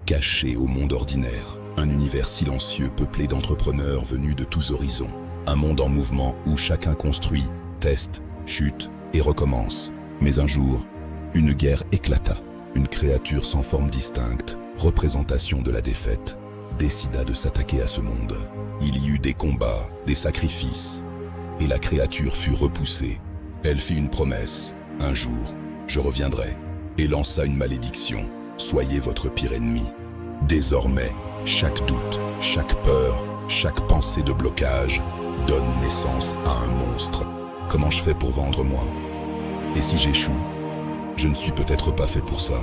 Caché au monde ordinaire, un univers silencieux peuplé d'entrepreneurs venus de tous horizons. Un monde en mouvement où chacun construit, teste, chute et recommence. Mais un jour, une guerre éclata. Une créature sans forme distincte, représentation de la défaite, décida de s'attaquer à ce monde. Il y eut des combats, des sacrifices, et la créature fut repoussée. Elle fit une promesse, un jour, je reviendrai, et lança une malédiction. Soyez votre pire ennemi. Désormais, chaque doute, chaque peur, chaque pensée de blocage donne naissance à un monstre. Comment je fais pour vendre moi? Et si j'échoue? Je ne suis peut-être pas fait pour ça.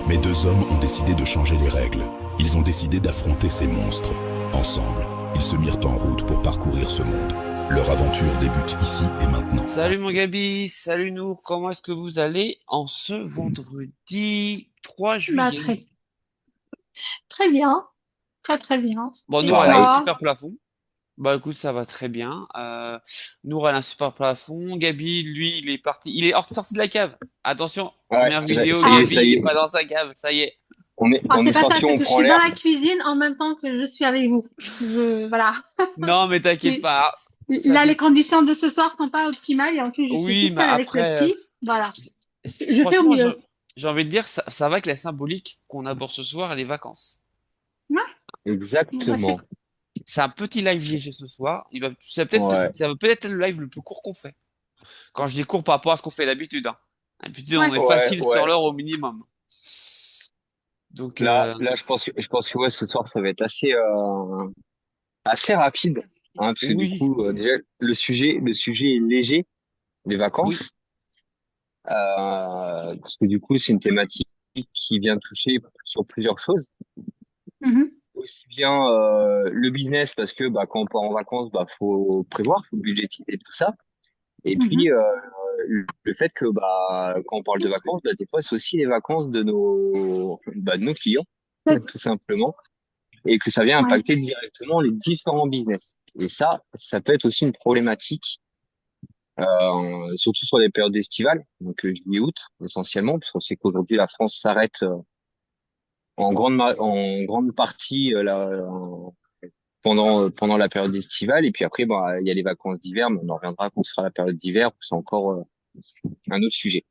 Mais deux hommes ont décidé de changer les règles. Ils ont décidé d'affronter ces monstres. Ensemble, ils se mirent en route pour parcourir ce monde. Leur aventure débute ici et maintenant. Salut mon Gabi, salut Nour, comment est-ce que vous allez en ce vendredi 3 Bah, juillet? très bien, très très bien. Bon, Et Nour, elle a un Pareil. toi? super plafond. Bah écoute, ça va très bien. Nour, elle a un super plafond. Gabi, lui, il est parti. Il est sorti de la cave. Attention, Ouais, première vidéo, ça y est, Gabi, ça il y est est. pas dans sa cave, ça y est. Ah, On c'est est pas ça, sorti, c'est on que je prend suis dans l'air. la cuisine en même temps que je suis avec vous. Voilà. Non, mais t'inquiète C'est- pas. Ça Là, fait. les conditions de ce soir sont pas optimales et en plus, je suis Oui, toute mais seule avec le après, petit. Voilà. Je fais au franchement, mieux. j'ai envie de dire, ça va avec la symbolique qu'on aborde ce soir, les vacances. Ouais. Bon, bah, Exactement. C'est un petit live léger ce soir. Ouais. Ça va peut-être être le live le plus court qu'on fait. Quand je dis court par rapport à ce qu'on fait d'habitude, hein. D'habitude, on ouais. est Ouais, facile sur ouais. l'heure au minimum. Donc, Là, je pense que ouais, ce soir, ça va être assez rapide, hein, parce que du oui, coup, déjà, le sujet est léger, les oui, vacances, parce que du coup, c'est une thématique qui vient toucher sur plusieurs choses. Mhm. Aussi bien le business, parce que bah, quand on part en vacances, bah, faut prévoir, faut budgétiser tout ça. Et puis, Mhm. le fait que bah, quand on parle de vacances, bah, des fois, c'est aussi les vacances de nos clients, tout simplement, et que ça vient Ouais. impacter directement les différents business. Et ça peut être aussi une problématique, surtout sur les périodes estivales, donc juillet-août essentiellement, parce qu'on sait qu'aujourd'hui, la France s'arrête en grande partie pendant la période estivale, et puis après, bah, il y a les vacances d'hiver, mais on en reviendra quand ce sera la période d'hiver, où c'est encore un autre sujet.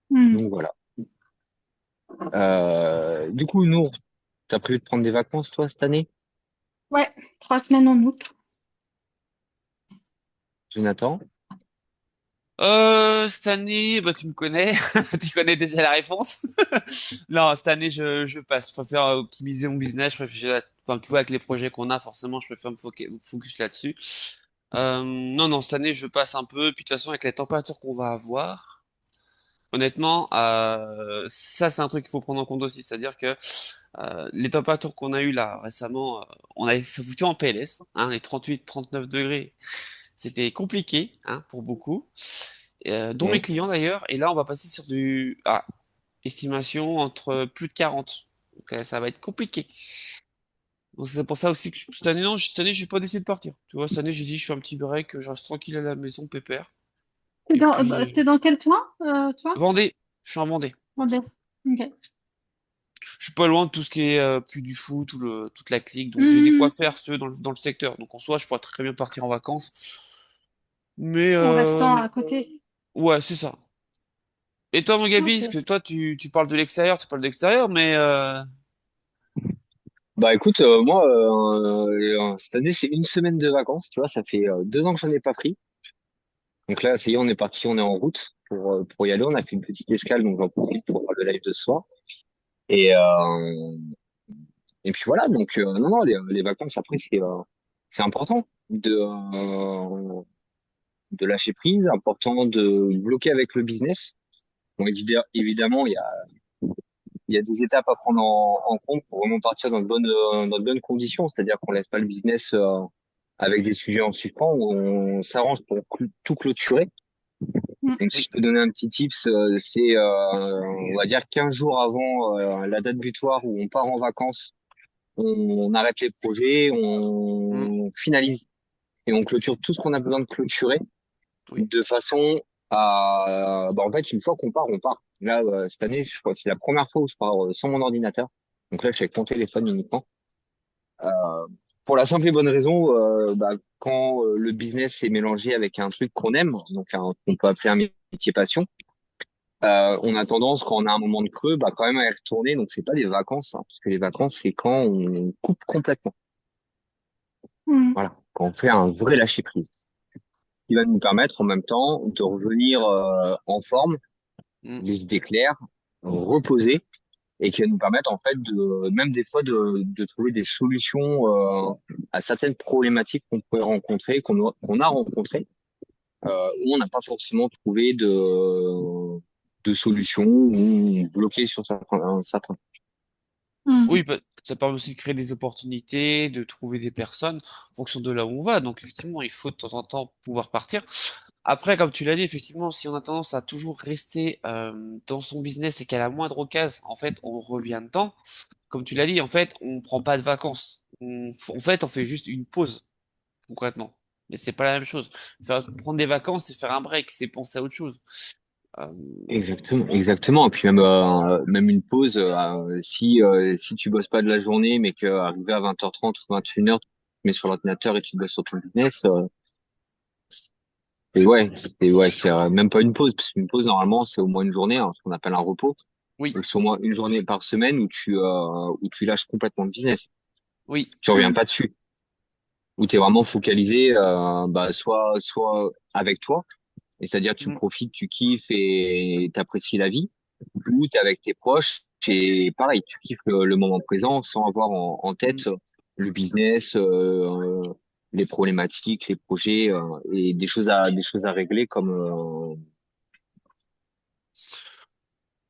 Mhm. Donc voilà. Du coup, Nour, t'as prévu de prendre des vacances, toi, cette année? Ouais. 3 semaines en août. Jonathan? cette année, bah, tu me connais, tu connais déjà la réponse. Non, cette année, je passe. Je préfère optimiser mon business. Enfin, tu vois, avec les projets qu'on a, forcément, je préfère me focus là-dessus. Non, non, cette année, je passe un peu. Puis de toute façon, avec les températures qu'on va avoir, honnêtement, ça, c'est un truc qu'il faut prendre en compte aussi. C'est-à-dire que les températures qu'on a eues là récemment, ça foutu en PLS, hein, les 38-39 degrés. C'était compliqué, hein, pour beaucoup, dont mes Hmm. clients d'ailleurs. Et là, on va passer sur estimation entre plus de 40. Donc, ça va être compliqué. Donc c'est pour ça aussi que cette année, non, cette année, j'ai pas décidé de partir. Tu vois, cette année, j'ai dit, je fais un petit break, je reste tranquille à la maison, pépère. Et puis, T'es dans quel coin, toi? Vendée, je suis en Vendée. Vendée. Ok. Je suis pas loin de tout ce qui est plus du foot, toute la clique, donc j'ai des quoi Mhm. faire ceux dans le secteur. Donc en soi, je pourrais très bien partir en vacances. Mais En restant à côté. ouais, c'est ça. Et toi, mon Gabi, parce Ok. que toi, tu parles de l'extérieur, tu parles de l'extérieur, mais Bah écoute, moi, cette année, c'est une semaine de vacances, tu vois, ça fait 2 ans que j'en ai pas pris. Donc là, ça y est, on est parti, on est en route pour y aller. On a fait une petite escale, donc j'en profite pour voir le live de ce soir. Et, et puis voilà, donc non, non, les vacances, après, c'est important de lâcher prise, important de bloquer avec le business. Bon, évidemment, il y a des étapes à prendre en compte pour vraiment partir dans de bonnes conditions. C'est-à-dire qu'on laisse pas le business avec des sujets en suspens, où on s'arrange pour tout clôturer. Mm. Donc, si oui, je peux donner un petit tips, c'est, on va dire 15 jours avant la date butoir où on part en vacances, on arrête les projets, mm, on finalise et on clôture tout ce qu'on a besoin de clôturer oui, de façon à, bah, en fait, une fois qu'on part, on part. Là, cette année, je crois que c'est la première fois où je pars sans mon ordinateur. Donc là, je suis avec mon téléphone uniquement. Euh, pour la simple et bonne raison, quand le business est mélangé avec un truc qu'on aime, donc qu'on peut appeler un métier passion, on a tendance, quand on a un moment de creux, quand même à y retourner. Donc, c'est pas des vacances, hein, parce que les vacances, c'est quand on coupe complètement. Mm. Voilà, quand on fait un vrai lâcher prise. Ce qui va nous permettre en même temps de revenir en forme, Mm. les idées claires, reposer, et qui va nous permettre en fait de, même des fois de trouver des solutions à certaines problématiques qu'on pourrait rencontrer, qu'on a rencontrées, où on n'a pas forcément trouvé de solution ou bloqué sur certains. Mm. Oui, ça permet aussi de créer des opportunités, de trouver des personnes en fonction de là où on va. Donc, effectivement, il faut de temps en temps pouvoir partir. Après, comme tu l'as dit, effectivement, si on a tendance à toujours rester dans son business et qu'à la moindre occasion, en fait, on revient dedans, comme tu l'as dit, en fait, on prend pas de vacances. En fait, on fait juste une pause, concrètement. Mais c'est pas la même chose. Prendre des vacances, c'est faire un break, c'est penser à autre chose. Euh, Exactement, exactement. Et puis même une pause, si tu bosses pas de la journée, mais que arrivé à 20h30 ou 21h, tu te mets sur l'ordinateur et tu bosses sur ton business, c'est même pas une pause, parce qu'une pause normalement c'est au moins une journée, hein, ce qu'on appelle un repos. oui, Donc c'est au moins une journée par semaine où tu lâches complètement le business. oui. Tu reviens Mm. pas dessus, où tu es vraiment focalisé, soit avec toi, et c'est-à-dire tu Mm, profites, tu kiffes et t'apprécies la vie, ou t'es avec tes proches et pareil, tu kiffes le moment présent sans avoir en mm. tête le business, les problématiques, les projets et des choses à régler comme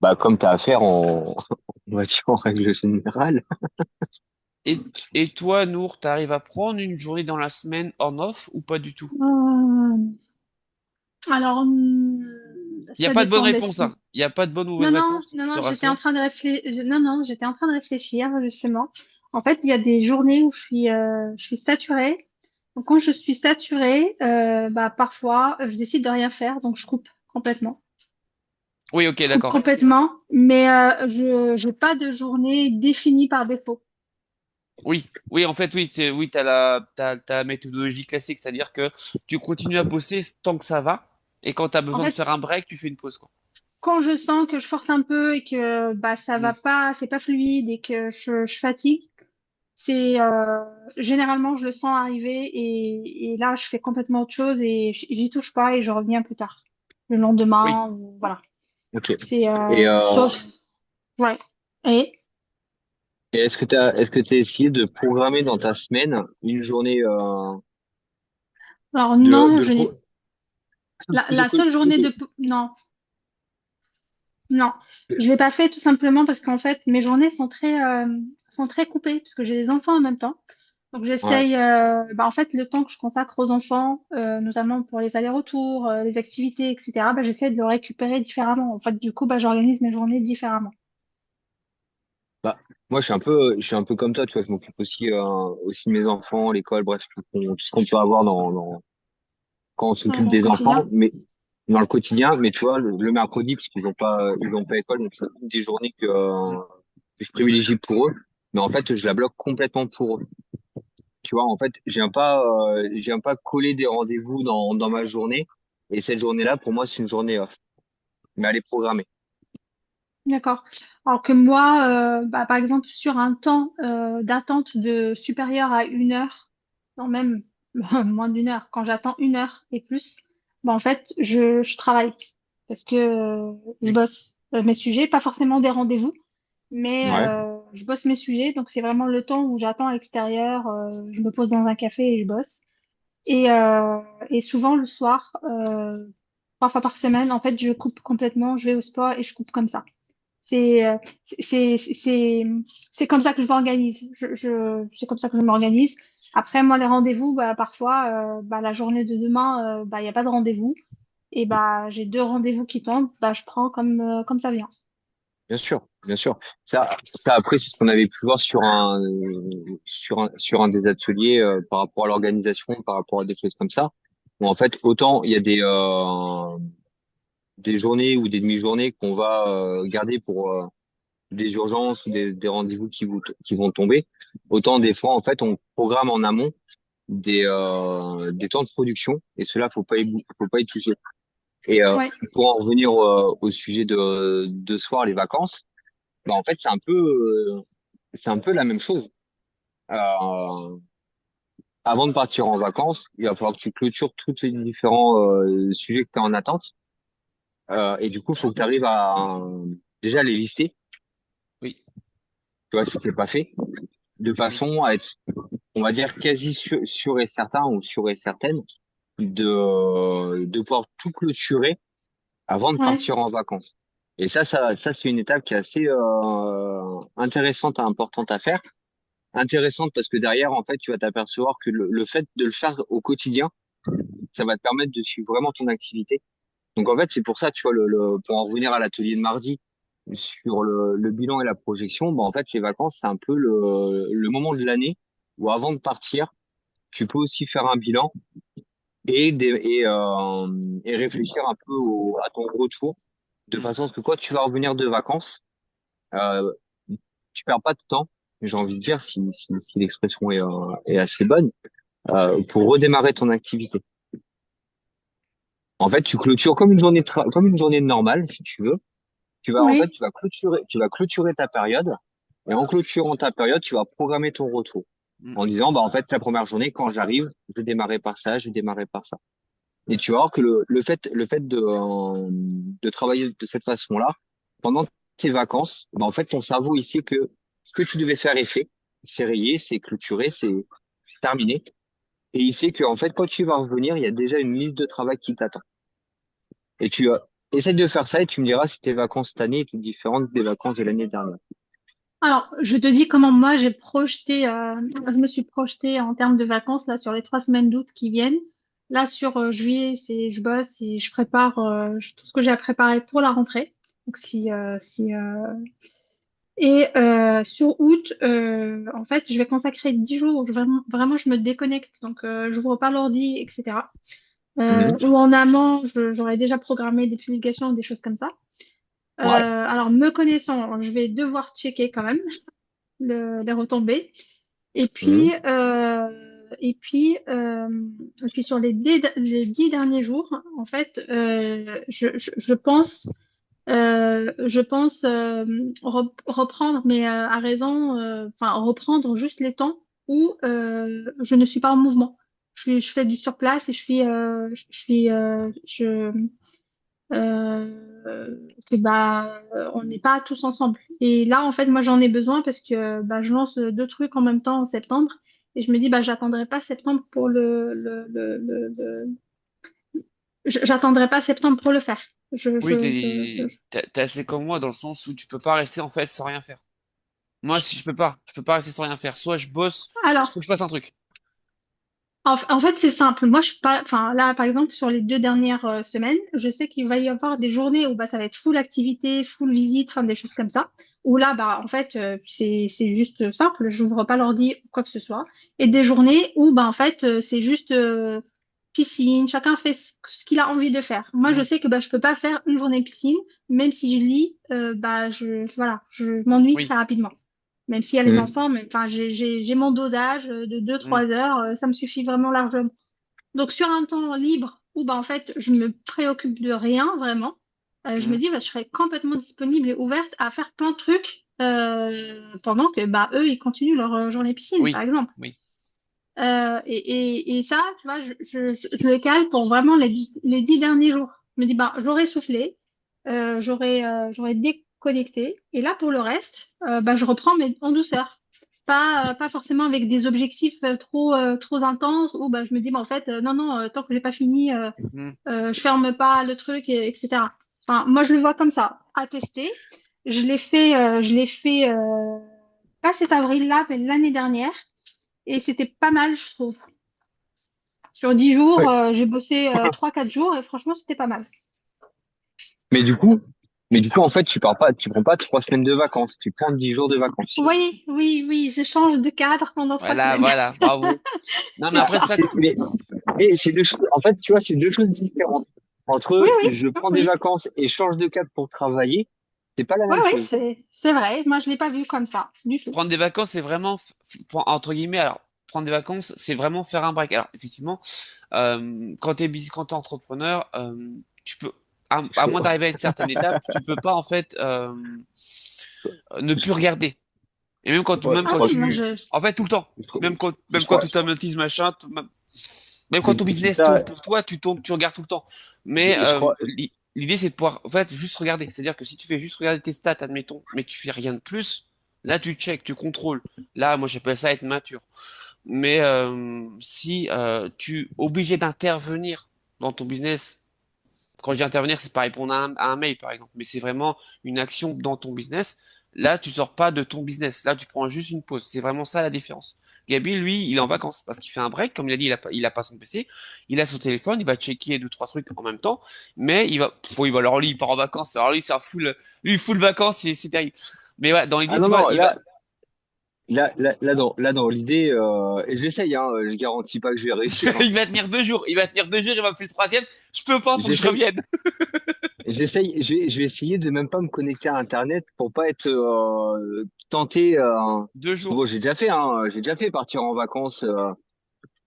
t'as à faire on va dire en règle générale. Et toi, Nour, t'arrives à prendre une journée dans la semaine en off ou pas du tout? Euh, alors, Il n'y a ça pas de bonne dépend réponse, hein. Il n'y a pas de bonne ou Non, mauvaise non, réponse, non, je te non, j'étais en rassure. train de réfléchir. Non, non, j'étais en train de réfléchir justement. En fait, il y a des journées où je suis saturée. Donc, quand je suis saturée, parfois, je décide de rien faire, donc je coupe complètement. Oui, ok, Je coupe d'accord. complètement, mais je n'ai pas de journée définie par défaut. Oui, oui, en fait, oui, oui, t'as la méthodologie classique, c'est-à-dire que tu continues à bosser tant que ça va, et quand tu as En besoin de fait, faire un break, tu fais une pause, quoi. quand je sens que je force un peu et que ça va Mm, pas, c'est pas fluide et que je fatigue, c'est généralement je le sens arriver et là je fais complètement autre chose et j'y touche pas et je reviens plus tard, le oui. lendemain ou voilà. Ok. C'est Et, sauf ouais. Et est-ce que t'as essayé de programmer dans ta semaine une journée alors de, non, de, je co- n'ai la de, seule de, journée de non non je l'ai pas fait tout simplement parce qu'en fait mes journées sont très coupées parce que j'ai des enfants en même temps. Donc ouais. j'essaye, en fait, le temps que je consacre aux enfants, notamment pour les allers-retours, les activités, etc., j'essaie de le récupérer différemment. En fait, du coup, j'organise mes journées différemment. Bah, moi, je suis un peu comme toi, tu vois, je m'occupe aussi de mes enfants, l'école, bref, tout ce qu'on peut avoir quand on s'occupe Dans le des enfants, quotidien. mais dans le quotidien, mais tu vois, le mercredi, parce qu'ils ont pas école, donc c'est une des journées que je privilégie pour eux, mais en fait, je la bloque complètement pour eux. Tu vois, en fait, je viens pas coller des rendez-vous dans ma journée, et cette journée-là, pour moi, c'est une journée off, mais elle est programmée. D'accord. Alors que moi, par exemple, sur un temps d'attente de supérieur à une heure, non même moins d'une heure, quand j'attends une heure et plus, en fait, je travaille parce que je Oui, bosse mes sujets, pas forcément des rendez-vous, mais Ouais. je bosse mes sujets. Donc c'est vraiment le temps où j'attends à l'extérieur, je me pose dans un café et je bosse. Et, euh, et souvent le soir, 3 fois par semaine, en fait, je coupe complètement, je vais au sport et je coupe comme ça. C'est euh, c'est c'est c'est comme ça que je m'organise. C'est comme ça que je m'organise. Après, moi, les rendez-vous, parfois, la journée de demain, il n'y a pas de rendez-vous. Et j'ai deux rendez-vous qui tombent, je prends comme ça vient. Bien sûr, bien sûr. Ça après, c'est ce qu'on avait pu voir sur un des ateliers par rapport à l'organisation, par rapport à des choses comme ça. Où en fait, autant il y a des journées ou des demi-journées qu'on va garder des urgences ou des rendez-vous qui vont tomber, autant des fois, en fait, on programme en amont des temps de production et cela, faut pas y toucher. Et Ouais, pour en revenir au sujet de ce soir, les vacances, bah, en fait, c'est un peu la même chose. Euh, Avant de partir en vacances, il va falloir que tu clôtures tous les différents sujets que tu as en attente. Et du coup, il faut que tu arrives à déjà les lister, Oui. tu vois, si ce n'est pas fait, de Oui. façon à être, on va dire, quasi sûr et certain ou sûr et certaine de pouvoir tout clôturer avant de ouais, partir en vacances. Et ça c'est une étape qui est assez intéressante et importante à faire. Intéressante parce que derrière, en fait, tu vas t'apercevoir que le fait de le faire au quotidien, ça va te permettre de suivre vraiment ton activité. Donc en fait, c'est pour ça, tu vois, pour en revenir à l'atelier de mardi sur le bilan et la projection, bah, en fait, les vacances, c'est un peu le moment de l'année où avant de partir, tu peux aussi faire un bilan et réfléchir un peu à ton retour, de Mm. façon à ce que quand tu vas revenir de vacances, euh, tu perds pas de temps, j'ai envie de dire, si l'expression est assez bonne, pour redémarrer ton activité. En fait, tu clôtures comme une comme une journée normale, si tu veux. En fait, oui, tu vas clôturer ta période, et en clôturant ta période, tu vas programmer ton retour. Mm. En disant, bah, en fait, la première journée, quand j'arrive, je vais démarrer par ça, je vais démarrer par ça. Et tu vas voir que le fait de travailler de cette façon-là, pendant tes vacances, bah, en fait, ton cerveau, il sait que ce que tu devais faire est fait, c'est rayé, c'est clôturé, c'est terminé. Et il sait que, en fait, quand tu vas revenir, il y a déjà une liste de travail qui t'attend. Et tu essaies de faire ça et tu me diras si tes vacances cette année étaient différentes des vacances de l'année dernière. alors, je te dis comment moi j'ai projeté, je me suis projetée en termes de vacances là sur les 3 semaines d'août qui viennent. Là sur juillet, c'est je bosse et je prépare tout ce que j'ai à préparer pour la rentrée. Donc et sur août, en fait, je vais consacrer 10 jours où vraiment je me déconnecte. Donc j'ouvre pas l'ordi, etc. Mhm. Ou en amont, j'aurais déjà programmé des publications ou des choses comme ça. Ouais. Alors me connaissant, je vais devoir checker quand même les retombées. Et Mhm. puis, et puis sur les 10 derniers jours, en fait, je pense reprendre, mais à raison, enfin reprendre juste les temps où je ne suis pas en mouvement. Je fais du surplace et que bah on n'est pas tous ensemble. Et là, en fait, moi j'en ai besoin parce que bah, je lance 2 trucs en même temps en septembre et je me dis bah j'attendrai pas septembre pour j'attendrai pas septembre pour le faire. Oui, t'es assez comme moi dans le sens où tu peux pas rester en fait sans rien faire. Moi, si je peux pas rester sans rien faire. Soit je bosse, il Alors, faut que je fasse un truc. en fait, c'est simple. Moi, je suis pas, enfin, là, par exemple, sur les 2 dernières semaines, je sais qu'il va y avoir des journées où bah, ça va être full activité, full visite, enfin, des choses comme ça. Où là, bah, en fait, c'est juste simple. J'ouvre pas l'ordi ou quoi que ce soit. Et des journées où, bah, en fait, c'est juste piscine. Chacun fait ce qu'il a envie de faire. Moi, je Mm. sais que bah, je peux pas faire une journée piscine, même si je lis, bah, voilà, je m'ennuie très Oui. rapidement. Même s'il y a les Mhm. enfants, mais enfin, j'ai mon dosage de deux Mm. trois heures, ça me suffit vraiment largement. Donc, sur un temps libre où, bah, en fait, je me préoccupe de rien vraiment, je me Mm. dis, bah, je serai complètement disponible et ouverte à faire plein de trucs pendant que, bah, eux, ils continuent leur journée piscine, par Oui. exemple. Oui. Et ça, tu vois, je le cale pour vraiment les 10 derniers jours. Je me dis, bah, j'aurai soufflé, j'aurai déconnecté. Et là, pour le reste, bah, je reprends, mais en douceur. Pas forcément avec des objectifs trop intenses où bah, je me dis, bah, en fait, non, non, tant que j'ai pas fini, Mm. je ferme pas le truc, etc. Enfin, moi, je le vois comme ça, à tester. Je l'ai fait pas cet avril-là, mais l'année dernière. Et c'était pas mal, je trouve. Sur 10 jours, Ouais. j'ai bossé 3, 4 jours et franchement, c'était pas mal. Mais du coup, en fait, tu prends pas 3 semaines de vacances, tu prends 10 jours de vacances. Oui, oui, oui, je change de cadre pendant trois Voilà, semaines. voilà, bravo. Non, mais Bah, après ça, mais c'est deux choses, en fait, tu vois, c'est deux choses différentes. Oui, Entre oui, je prends des oui, vacances et je change de cadre pour travailler, C'est pas la Ouais, même ouais, chose. c'est vrai. Moi, je l'ai pas vu comme ça, du tout. Prendre des vacances, c'est vraiment, entre guillemets, alors, prendre des vacances, c'est vraiment faire un break. Alors, effectivement, quand t'es entrepreneur, tu peux, à moins d'arriver à une certaine étape, tu peux pas, en fait, ne plus regarder. Et Ouais, même Ah quand oui, moi, tu, en fait, tout le temps. je Même quand crois, tu t'automatises, machin, même quand ton c'est business ça, tourne pour toi, tu regardes tout le temps. Mais je crois, l'idée, c'est de pouvoir, en fait, juste regarder. C'est-à-dire que si tu fais juste regarder tes stats, admettons, mais tu fais rien de plus, là, tu check, tu contrôles. Là, moi, j'appelle ça être mature. Mais si tu es obligé d'intervenir dans ton business, quand je dis intervenir, c'est pas répondre à un mail, par exemple, mais c'est vraiment une action dans ton business. Là, tu sors pas de ton business. Là, tu prends juste une pause. C'est vraiment ça la différence. Gabi, lui, il est en vacances parce qu'il fait un break. Comme il a dit, il a pas son PC. Il a son téléphone. Il va checker deux, trois trucs en même temps. Mais alors lui, il part en vacances. Alors lui, c'est un full vacances. C'est terrible. Mais ouais, dans ah l'idée, non, tu vois, non, il va, là, dans l'idée, et j'essaye, hein, je garantis pas que je vais réussir, hein. il va tenir 2 jours. Il va tenir 2 jours. Il va me faire le troisième. Je peux pas. Faut que je J'essaye, revienne. je vais essayer de même pas me connecter à Internet pour pas être tenté. 2 jours. Bon, j'ai déjà fait partir en vacances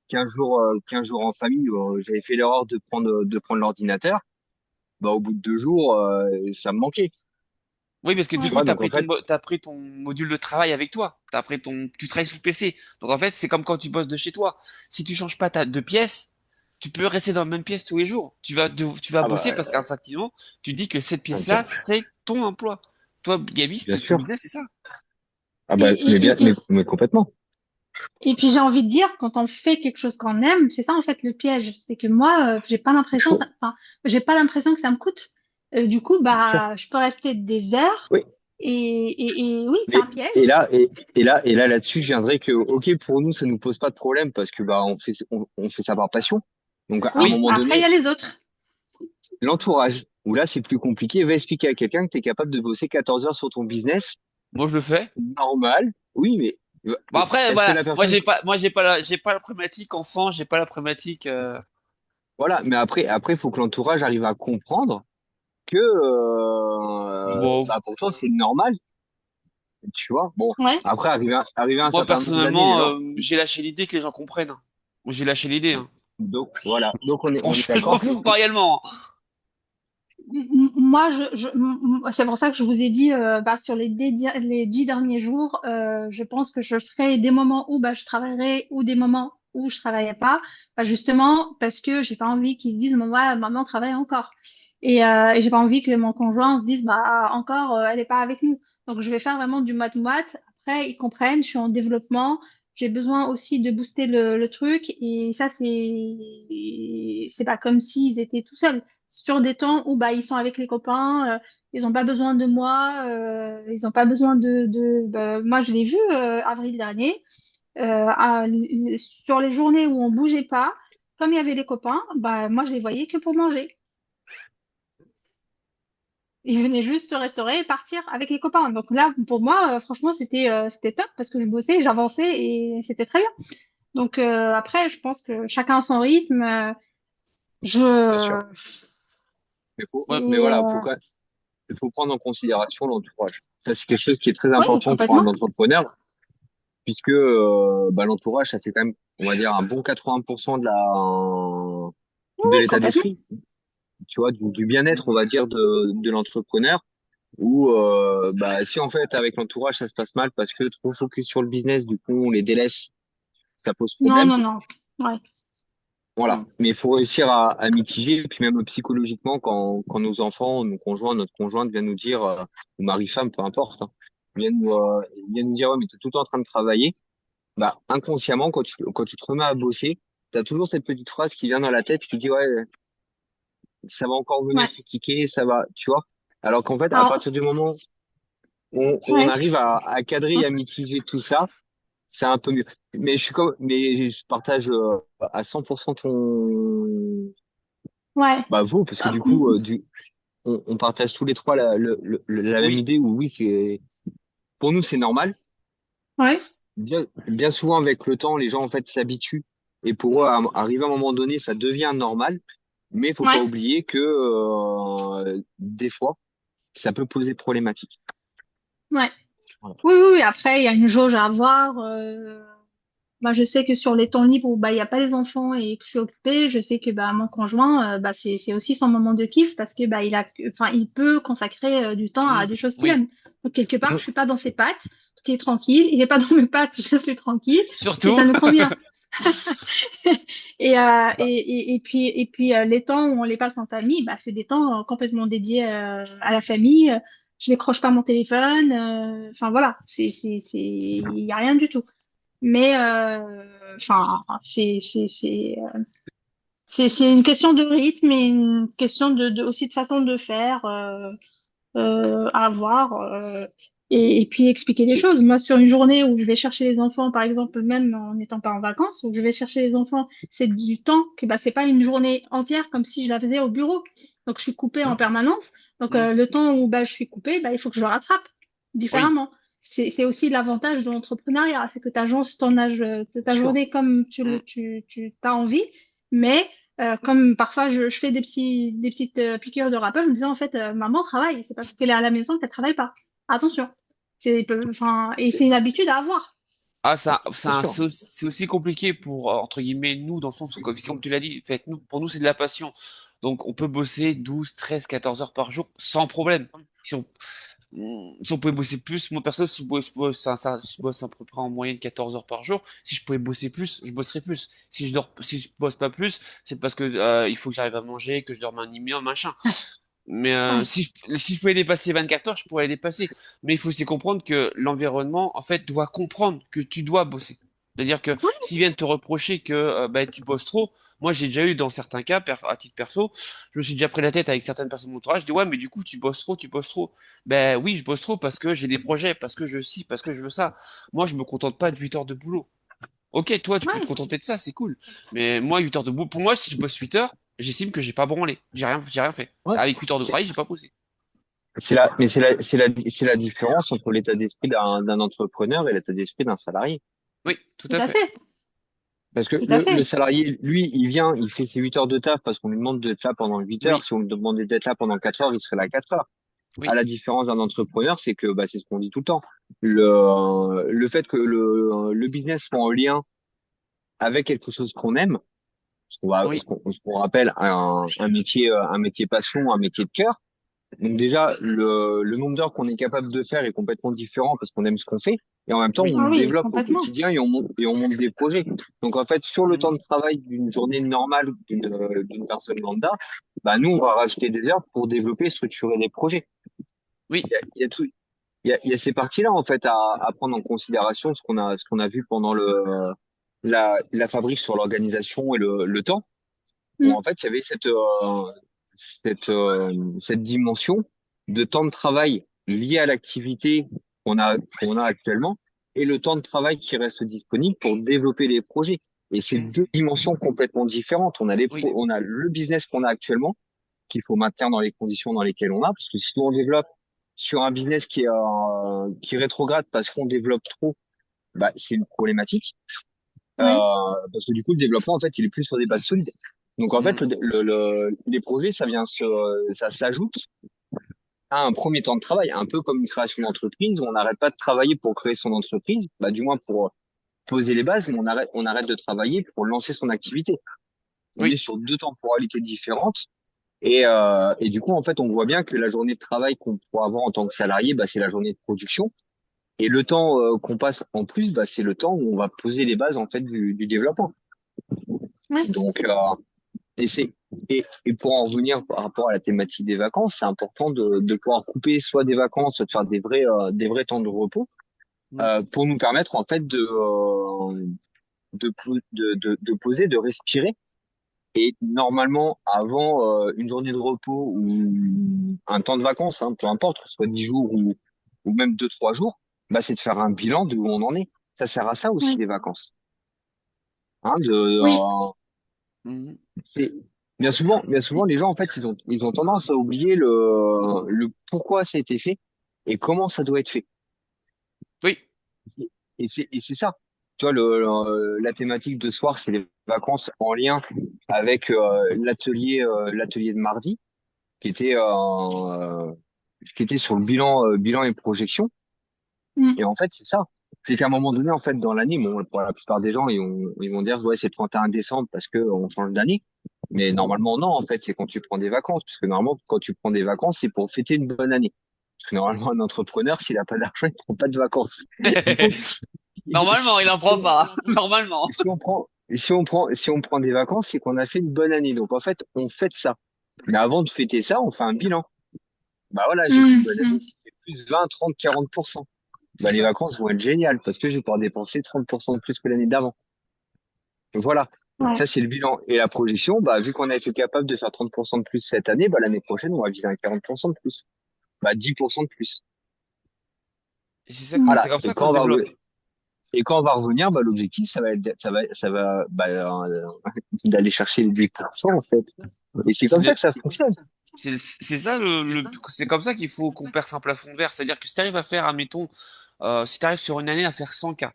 15 jours en famille. J'avais fait l'erreur de prendre l'ordinateur. Bah, au bout de 2 jours, ça me manquait. Oui, parce que du Tu ouais. coup, vois, donc en fait, t'as pris ton module de travail avec toi. Tu travailles sur le PC. Donc en fait, c'est comme quand tu bosses de chez toi. Si tu changes pas de pièce, tu peux rester dans la même pièce tous les jours. Tu vas ah bosser bah, parce qu'instinctivement, tu dis que cette bien, pièce-là, c'est ton emploi. Toi, Gabi, bien ton sûr. business, c'est ça. Ah Et, bah, et, et, mais complètement. et puis j'ai envie de dire, quand on fait quelque chose qu'on aime, c'est ça en fait le piège. C'est que moi, j'ai pas l'impression, Chaud, enfin, j'ai pas l'impression que ça me coûte. Du coup, bien sûr. bah, je peux rester des heures. Oui, Et oui, c'est mais un piège. et là là-dessus, je viendrais que ok pour nous ça nous pose pas de problème parce que bah on fait ça par passion. Donc à un Oui, Oui. moment après il y donné, a les autres. l'entourage où là c'est plus compliqué, va expliquer à quelqu'un que tu es capable de bosser 14 heures sur ton business Moi, je le fais. normal. Oui, mais Bon après, est-ce que voilà. la personne J'ai pas la problématique enfant. J'ai pas la problématique. voilà, mais après il faut que l'entourage arrive à comprendre que Bon, bah pour toi c'est normal, tu vois. Bon, Ouais, après arrivé à un moi certain nombre d'années, les personnellement, gens j'ai lâché l'idée que les gens comprennent. J'ai lâché l'idée. Hein. donc voilà. Donc on est Franchement, je m'en d'accord que fous royalement. Moi, c'est pour ça que je vous ai dit, bah, sur les 10 derniers jours, je pense que je ferai des moments où bah, je travaillerai ou des moments où je travaillerai pas, bah, justement parce que j'ai pas envie qu'ils se disent, ouais, maman travaille encore. Et j'ai pas envie que mon conjoint se dise, bah encore, elle est pas avec nous. Donc je vais faire vraiment du moite-moite. Après, ils comprennent, je suis en développement. J'ai besoin aussi de booster le truc. Et ça, c'est pas comme s'ils étaient tout seuls sur des temps où bah ils sont avec les copains, ils n'ont pas besoin de moi, ils n'ont pas besoin bah, moi je l'ai vu avril dernier, sur les journées où on bougeait pas, comme il y avait les copains, bah moi je les voyais que pour manger. Ils venaient juste se restaurer et partir avec les copains. Donc là pour moi franchement c'était top parce que je bossais, j'avançais et c'était très bien. Donc après je pense que chacun a son rythme. bien sûr. Je Ouais, mais voilà, c'est il faut prendre en considération l'entourage. Ça, c'est quelque chose qui est très oui important pour un complètement. entrepreneur, puisque bah, l'entourage, ça fait quand même, on va dire, un bon 80% Oui, de oui, l'état complètement. d'esprit, tu vois, du bien-être, on va dire, de l'entrepreneur. Ou bah, si en fait, avec l'entourage, ça se passe mal parce que trop focus sur le business, du coup, on les délaisse, ça pose Non, problème. non, non. Ouais. Voilà. Mm. Mais il faut réussir à mitiger, et puis même psychologiquement, quand nos enfants, nos conjoints, notre conjointe vient nous dire, ou mari-femme, peu importe, hein, vient nous dire, ouais, mais t'es tout le temps en train de travailler, bah, inconsciemment, quand tu te remets à bosser, t'as toujours cette petite phrase qui vient dans la tête qui dit, ouais, ça va encore venir Ouais. se ticker, ça va, tu vois. Alors qu'en fait, à Alors, partir du moment où on ouais. arrive à cadrer et à mitiger tout ça, c'est un peu mieux. Mais je partage à 100% Ouais. bah vous, parce que Euh, du coup, on partage tous les trois la même Oui. idée où oui, c'est pour nous c'est normal. ouais. Bien souvent avec le temps, les gens en fait s'habituent et pour eux, arriver à un moment donné, ça devient normal. Mais il faut pas Ouais. oublier que des fois, ça peut poser problématique. Ouais. Voilà. Oui, oui, oui. Après, il y a une jauge à avoir. Moi, je sais que sur les temps libres où bah il y a pas les enfants et que je suis occupée, je sais que bah mon conjoint bah c'est aussi son moment de kiff parce que bah il peut consacrer du temps à Mmh, des choses qu'il oui, aime. Donc quelque part, Mm. je suis pas dans ses pattes, il est tranquille, il est pas dans mes pattes, je suis tranquille et surtout. ça nous convient. Et puis les temps où on les passe en famille, bah c'est des temps complètement dédiés à la famille. Je décroche pas mon téléphone, enfin voilà, il y a rien du tout. Mais enfin, c'est une question de rythme et une question aussi de façon de faire, à avoir, et puis expliquer les C'est choses. Moi, sur une journée où je vais chercher les enfants, par exemple, même en n'étant pas en vacances, où je vais chercher les enfants, c'est du temps que bah c'est pas une journée entière comme si je la faisais au bureau. Donc je suis coupée en permanence. Donc Mmh, le temps où bah je suis coupée, bah il faut que je le rattrape oui, différemment. C'est aussi l'avantage de l'entrepreneuriat, c'est que tu agences ta sûr. journée comme mmh. tu t'as envie, mais comme parfois je fais des petites piqûres de rappel en me disant en fait maman travaille, c'est pas parce qu'elle est à la maison qu'elle travaille pas. Attention. Enfin, et C'est c'est une habitude à avoir. Ah, c'est sûr. c'est aussi compliqué pour, entre guillemets, nous, dans le sens où, comme tu l'as dit, fait, nous, pour nous, c'est de la passion. Donc, on peut bosser 12, 13, 14 heures par jour sans problème. Si on pouvait bosser plus, moi, perso, si je bosse, je bosse à peu près en moyenne 14 heures par jour. Si je pouvais bosser plus, je bosserais plus. Si je bosse pas plus, c'est parce que, il faut que j'arrive à manger, que je dorme un demi-heure, machin. Mais Ouais, si je pouvais dépasser 24 heures, je pourrais les dépasser. Mais il faut aussi comprendre que l'environnement, en fait, doit comprendre que tu dois bosser. C'est-à-dire que ouais, s'ils viennent te reprocher que bah, tu bosses trop, moi j'ai déjà eu dans certains cas, à titre perso, je me suis déjà pris la tête avec certaines personnes de mon entourage, je dis ouais mais du coup tu bosses trop, tu bosses trop. Ben oui je bosse trop parce que j'ai des projets, parce que je ci, parce que je veux ça. Moi je me contente pas de 8 heures de boulot. Ok, toi tu peux te ouais. contenter de ça, c'est cool. Mais moi 8 heures de boulot, pour moi si je bosse 8 heures, j'estime que j'ai pas branlé, j'ai rien fait. Ouais. Avec 8 heures de C'est travail, j'ai pas bossé. mais c'est la différence entre l'état d'esprit d'un entrepreneur et l'état d'esprit d'un salarié. Oui, tout Tout à à fait. fait, Parce que tout à le fait. salarié, lui, il vient, il fait ses 8 heures de taf parce qu'on lui demande d'être là pendant 8 heures. Oui, Si on lui demandait d'être là pendant 4 heures, il serait là 4 heures. À oui. la différence d'un entrepreneur, c'est que bah, c'est ce qu'on dit tout le temps. Le fait que le business soit en lien avec quelque chose qu'on aime, Oui, ce qu'on rappelle un métier passion, un métier de cœur. Donc déjà, le nombre d'heures qu'on est capable de faire est complètement différent parce qu'on aime ce qu'on fait. Et en même temps, on oui. Ah le oui, développe au complètement. quotidien et on monte des projets. Donc en fait, sur le temps Mhm. de travail d'une journée normale d'une personne lambda, bah nous, on va rajouter des heures pour développer, structurer des projets. Oui, Il y a tout, il y a ces parties-là en fait à prendre en considération, ce qu'on a vu pendant la fabrique sur l'organisation et le temps, où Mm. en fait il y avait cette dimension de temps de travail lié à l'activité qu'on a actuellement et le temps de travail qui reste disponible pour développer les projets. Et c'est mhm. deux dimensions complètement différentes. Oui, On a le business qu'on a actuellement qu'il faut maintenir dans les conditions dans lesquelles on a, parce que si on développe sur un business qui rétrograde parce qu'on développe trop, bah, c'est une problématique. Ouais, Parce que du coup, le développement, en fait, il est plus sur des bases solides. Donc, en fait, mhm. les projets, ça s'ajoute à un premier temps de travail, un peu comme une création d'entreprise où on n'arrête pas de travailler pour créer son entreprise, bah, du moins pour poser les bases, mais on arrête de travailler pour lancer son activité. On est Oui, sur deux temporalités différentes. Et du coup, en fait, on voit bien que la journée de travail qu'on pourra avoir en tant que salarié, bah, c'est la journée de production. Et le temps qu'on passe en plus, bah, c'est le temps où on va poser les bases en fait du développement. ouais, Donc, et c'est et pour en revenir par rapport à la thématique des vacances, c'est important de pouvoir couper soit des vacances, soit de faire des vrais temps de repos mhm. pour nous permettre en fait de poser, de respirer. Et normalement, avant une journée de repos ou un temps de vacances, hein, peu importe, que ce soit 10 jours ou même 2, 3 jours, bah, c'est de faire un bilan de où on en est. Ça sert à ça aussi ouais. les vacances. Hein, Oui, Mhm. c'est- bien souvent, les gens en fait, ils ont tendance à oublier le pourquoi ça a été fait et comment ça doit être fait. Oui, Et c'est ça. Tu vois, la thématique de ce soir, c'est les vacances en lien avec l'atelier de mardi qui était j'étais sur le bilan et projection. Mm. Et en fait, c'est ça. C'est qu'à un moment donné, en fait, dans l'année, bon, pour la plupart des gens, ils vont dire, ouais, c'est le 31 décembre parce que on change d'année. Mais normalement, non, en fait, c'est quand tu prends des vacances. Parce que normalement, quand tu prends des vacances, c'est pour fêter une bonne année. Parce que normalement, un entrepreneur, s'il a pas d'argent, il prend pas de vacances. Donc, Normalement, il en si prend on, pas. Normalement. si on prend des vacances, c'est qu'on a fait une bonne année. Donc, en fait, on fête ça. Mais avant de fêter ça, on fait un bilan. Bah voilà, j'ai fait une Mm. bonne année, Mm. j'ai fait plus 20, 30, 40%. C'est Bah, les ça. vacances vont être géniales parce que je vais pouvoir dépenser 30% de plus que l'année d'avant. Donc voilà, Ouais. ça c'est le bilan. Et la projection, bah, vu qu'on a été capable de faire 30% de plus cette année, bah, l'année prochaine, on va viser un 40% de plus. Bah, 10% de plus. Et c'est Voilà. comme Et ça qu'on quand on va, développe. et quand on va revenir, bah, l'objectif, ça va, bah, d'aller chercher les 10% en fait. Et c'est C'est comme ça de- que ça fonctionne. c'est ça c'est comme ça qu'il faut qu'on perce un plafond de verre. C'est-à-dire que si tu arrives à faire, admettons, si tu arrives sur une année à faire 100K,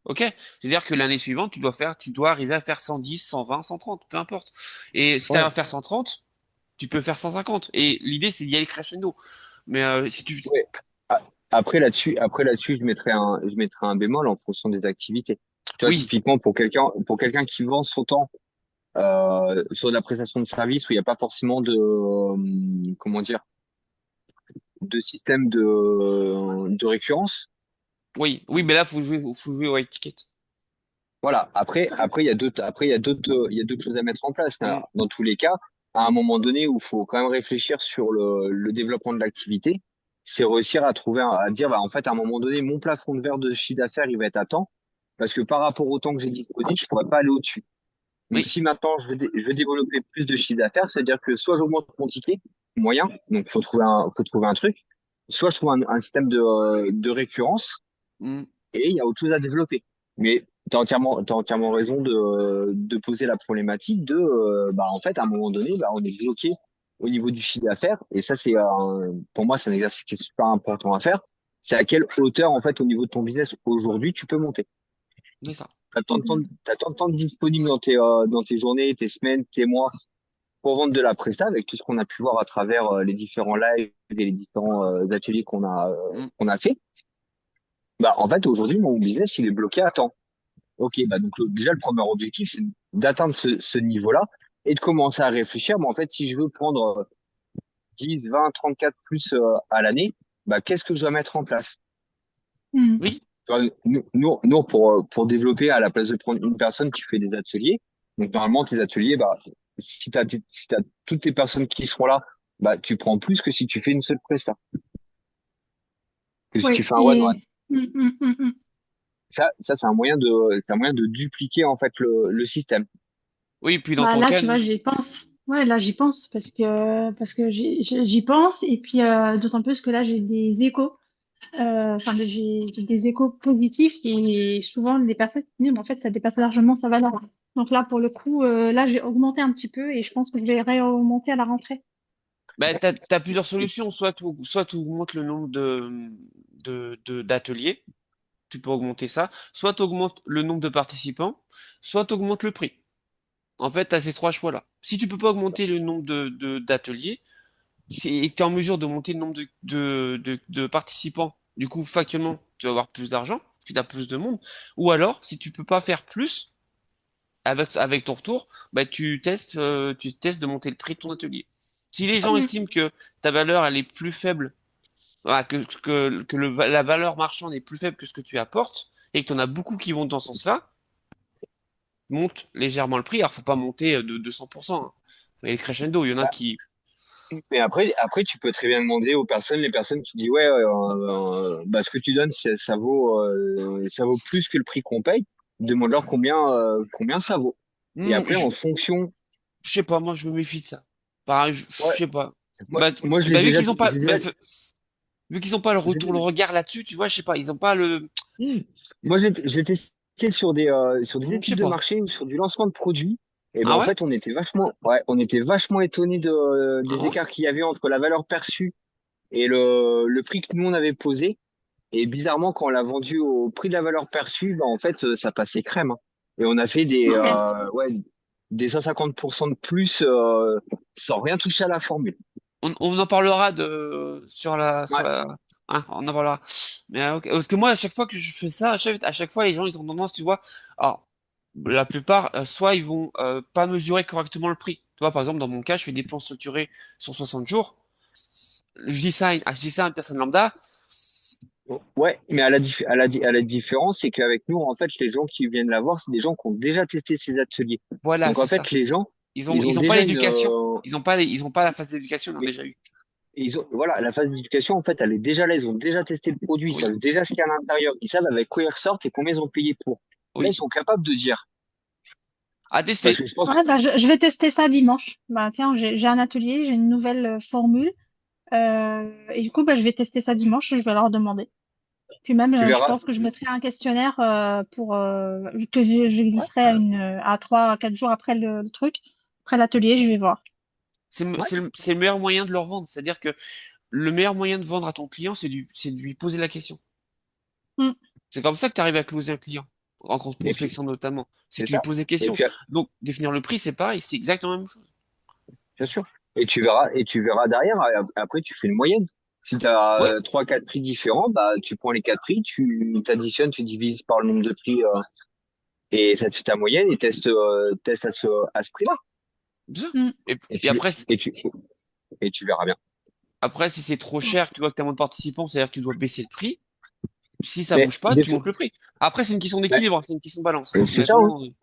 ok? C'est-à-dire que l'année suivante, tu dois arriver à faire 110, 120, 130, peu importe. Et si tu arrives Ouais. à faire 130, tu peux faire 150. Et l'idée, c'est d'y aller crescendo. Mais si tu, Ouais. A- Après là-dessus, je mettrai un bémol en fonction des activités. Tu vois, oui, typiquement pour quelqu'un qui vend son temps sur de la prestation de service où il n'y a pas forcément comment dire, de système de récurrence. oui, oui, mais là, faut jouer aux étiquettes. Voilà. Après, il y a d'autres choses à mettre en place. Mais Hmm, alors, dans tous les cas, à un moment donné où il faut quand même réfléchir sur le développement de l'activité, c'est réussir à trouver, à dire, bah, en fait, à un moment donné, mon plafond de verre de chiffre d'affaires, il va être à temps, parce que par rapport au temps que j'ai disponible, je pourrais pas aller au-dessus. Donc, oui, si maintenant je veux développer plus de chiffre d'affaires, c'est-à-dire que soit j'augmente mon ticket moyen, donc faut trouver un truc, soit je trouve un système de récurrence hmm, et il y a autre chose à développer. Mais t'as entièrement raison de poser la problématique bah, en fait, à un moment donné, bah, on est bloqué au niveau du chiffre d'affaires. Et ça, pour moi, c'est un exercice qui est super important à faire. C'est à quelle hauteur, en fait, au niveau de ton business aujourd'hui, tu peux monter. c'est ça. T'as tant de temps disponible dans tes journées, tes semaines, tes mois pour vendre de la presta avec tout ce qu'on a pu voir à travers les différents lives et les différents ateliers Hmm, qu'on a fait. Bah, en fait, aujourd'hui, mon business, il est bloqué à temps. Ok, bah donc déjà le premier objectif, c'est d'atteindre ce niveau-là et de commencer à réfléchir. Mais en fait, si je veux prendre 10, 20, 34 plus à l'année, bah qu'est-ce que je dois mettre en place? Mm. oui, Tu vois, nous, pour développer, à la place de prendre une personne, tu fais des ateliers. Donc normalement, tes ateliers, bah si t'as toutes tes personnes qui seront là, bah tu prends plus que si tu fais une seule presta, que si tu Oui. fais un one-one. Et mm, mm, mm, mm. Ça c'est un moyen de dupliquer en fait le système. oui, puis dans Bah ton là, cas, tu vois, j'y pense. Ouais, là, j'y pense parce que j'y pense et puis d'autant plus que là, j'ai des échos. Enfin, j'ai des échos positifs et souvent les personnes qui disent, mais en fait, ça dépasse largement sa valeur. Donc là, pour le coup, là, j'ai augmenté un petit peu et je pense que je vais réaugmenter à la rentrée. bah, t'as plusieurs solutions. Soit tu augmentes le nombre d'ateliers, tu peux augmenter ça. Soit tu augmentes le nombre de participants, soit tu augmentes le prix. En fait, tu as ces trois choix-là. Si tu peux pas augmenter le nombre d'ateliers, et que tu es en mesure de monter le nombre de participants, du coup, factuellement, tu vas avoir plus d'argent, parce que tu as plus de monde. Ou alors, si tu peux pas faire plus, avec ton retour, bah, tu testes de monter le prix de ton atelier. Si les gens Mm. estiment que ta valeur, elle est plus faible, voilà, la valeur marchande est plus faible que ce que tu apportes, et que tu en as beaucoup qui vont dans ce sens-là, monte légèrement le prix. Alors, faut pas monter de 200%, hein. Faut y aller crescendo. Il y en a qui, Mais après, tu peux très bien demander aux personnes, les personnes qui disent ouais, bah, ce que tu donnes, ça vaut plus que le prix qu'on paye. Demande-leur combien ça vaut. Et Hmm, après, en fonction, je sais pas, moi, je me méfie de ça. Pareil, je ouais, sais pas. moi, Bah, moi je l'ai bah, déjà, j'ai déjà, vu qu'ils ont pas j'ai le déjà- regard là-dessus, tu vois, je sais pas, ils ont pas le, moi j'ai testé sur des je sais études de pas. marché ou sur du lancement de produits. Et ben Ah en ouais? fait, on était vachement étonnés Ah des ouais? écarts qu'il y avait entre la valeur perçue et le prix que nous on avait posé. Et bizarrement, quand on l'a vendu au prix de la valeur perçue, bah, en fait, ça passait crème, hein. Et on a fait ouais, des 150% de plus sans rien toucher à la formule. on en parlera Ouais. hein, on en parlera. Mais ok. Parce que moi, à chaque fois que je fais ça, à chaque fois, les gens, ils ont tendance, tu vois. Alors, la plupart, soit ils vont pas mesurer correctement le prix. Tu vois, par exemple, dans mon cas, je fais des plans structurés sur 60 jours. Je dis ça à une personne lambda. Ouais, mais à la différence, c'est qu'avec nous, en fait, les gens qui viennent la voir, c'est des gens qui ont déjà testé ces ateliers. Voilà, Donc, en c'est ça. fait, les gens, ils ont Ils ont pas déjà l'éducation. Ils ont pas la phase d'éducation, ils ont mais déjà eu. voilà, la phase d'éducation, en fait, elle est déjà là. Ils ont déjà testé le produit, ils Oui, savent déjà ce qu'il y a à l'intérieur. Ils savent avec quoi ils ressortent et combien ils ont payé pour. Là, ils oui. sont capables de dire. À Parce tester. que je pense que Ouais, bah, je vais tester ça dimanche. Bah, tiens, j'ai un atelier, j'ai une nouvelle formule. Et du coup, bah, je vais tester ça dimanche, je vais leur demander. Puis même, tu je verras. pense que je mettrai un questionnaire pour que je Ouais, glisserai à 3 à 4 jours après le truc, après l'atelier, je vais voir. ouais. C'est le meilleur moyen de leur vendre. C'est-à-dire que le meilleur moyen de vendre à ton client, c'est de lui poser la question. Mm. C'est comme ça que tu arrives à closer un client, en grosse Et puis, prospection notamment. C'est c'est que tu lui ça. poses des Et questions. puis, Donc, définir le prix, c'est pareil, c'est exactement la même chose. bien sûr. Et tu verras derrière. Après, tu fais une moyenne. Si tu Ouais, as trois, quatre prix différents, bah, tu prends les quatre prix, tu t'additionnes, tu divises par le nombre de prix, et ça te fait ta moyenne et teste à ce prix-là. c'est ça. Et Et puis tu, après, et tu, et tu verras bien. après, si c'est trop cher, que tu vois que tu as moins de participants, c'est-à-dire que tu dois baisser le prix. Si ça Mais bouge pas, des tu fois, montes le prix. Après, c'est une question ouais, d'équilibre, c'est une question de balance, hein. c'est ça, hein. Honnêtement,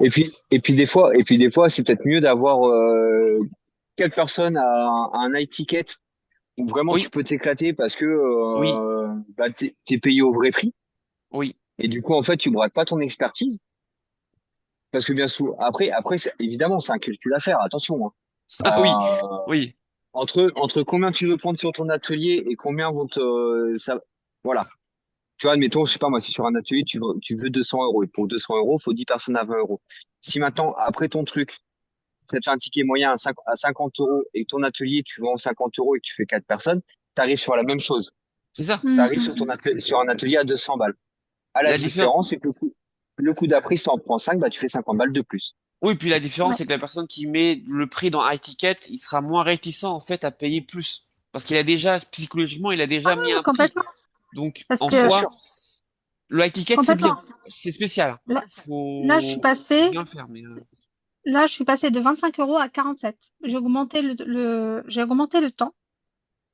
Et puis des fois, c'est peut-être mieux d'avoir quatre personnes à un high ticket où vraiment tu oui, peux t'éclater parce que oui, bah, t'es payé au vrai prix. oui. Et du coup, en fait, tu braques pas ton expertise. Parce que bien souvent, après, évidemment, c'est un calcul à faire, attention, hein. Ah oui, Euh, oui, entre combien tu veux prendre sur ton atelier et combien vont ça, voilà. Tu vois, admettons, je sais pas moi, si sur un atelier, tu veux 200 euros. Et pour 200 euros, faut 10 personnes à 20 euros. Si maintenant, après ton truc, ça te fait un ticket moyen à 50 euros et que ton atelier, tu vends 50 euros et que tu fais 4 personnes, tu arrives sur la même chose. c'est ça. Tu Mm, arrives sur mm, mm. sur un atelier à 200 balles. À la La différence. différence, c'est que le coût d'après, si tu en prends 5, bah, tu fais 50 balles de plus. Oui, puis la différence, Ouais. c'est que la personne qui met le prix dans high ticket, il sera moins réticent en fait à payer plus. Parce qu'il a déjà, psychologiquement, il a déjà mis Ah, un prix. complètement. Donc, Parce en que, Bien soi, sûr. le high ticket, c'est bien. complètement. C'est spécial. Là, là, Faut bien faire, mais je suis passée de 25 euros à 47. J'ai augmenté le temps.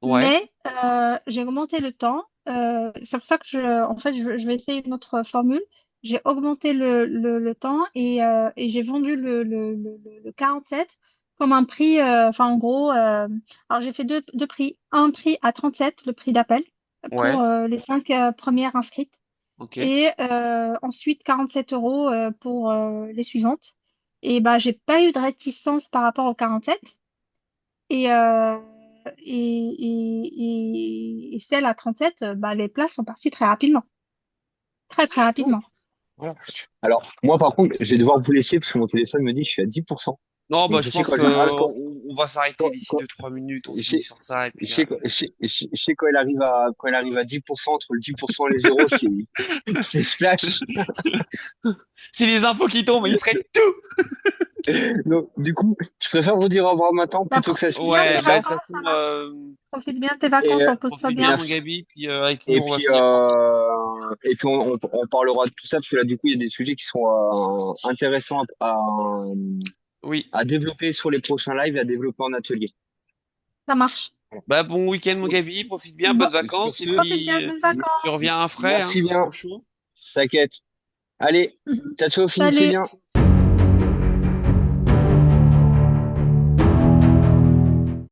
ouais, Mais j'ai augmenté le temps. C'est pour ça que en fait, je vais essayer une autre formule. J'ai augmenté le temps et j'ai vendu le 47 comme un prix. Enfin, en gros, alors j'ai fait deux prix. Un prix à 37, le prix d'appel pour ouais, les 5 premières inscrites. ok. Et ensuite 47 euros pour les suivantes. Et bah, j'ai pas eu de réticence par rapport au 47. Et, et celle à 37, bah, les places sont parties très rapidement. Très, très rapidement. Voilà. Alors, moi, par contre, je vais devoir vous laisser parce que mon téléphone me dit que je suis à 10%. Non, Donc, bah, je je sais pense quand que j'arrive, on va s'arrêter d'ici quand- 2, 3 minutes. On je finit sais, sur ça et je puis. sais, je sais quand quand elle arrive à 10%, entre le 10% et les zéros, c'est splash. C'est les infos qui tombent, ils prennent tout. Donc, du coup, je préfère vous dire au revoir maintenant Bah, plutôt que ça se profite bien de Ouais, tes finisse. bah, de toute vacances, façon, ça marche. Profite bien de tes vacances, Et repose-toi profite bien, bien. mon merci. Gabi, puis avec nous, Et on va puis, finir tranquille. on parlera de tout ça parce que là, du coup, il y a des sujets qui sont intéressants Oui. à développer sur les prochains lives et à développer en atelier. Ça marche. Bah, bon week-end, mon Donc, Gabi, profite bien, Bon, bonnes sur vacances, et ce, profite bien puis de tes tu vacances. reviens un frais, hein, merci bien. au chaud. T'inquiète. Allez, ciao, ciao, finissez Salut. bien.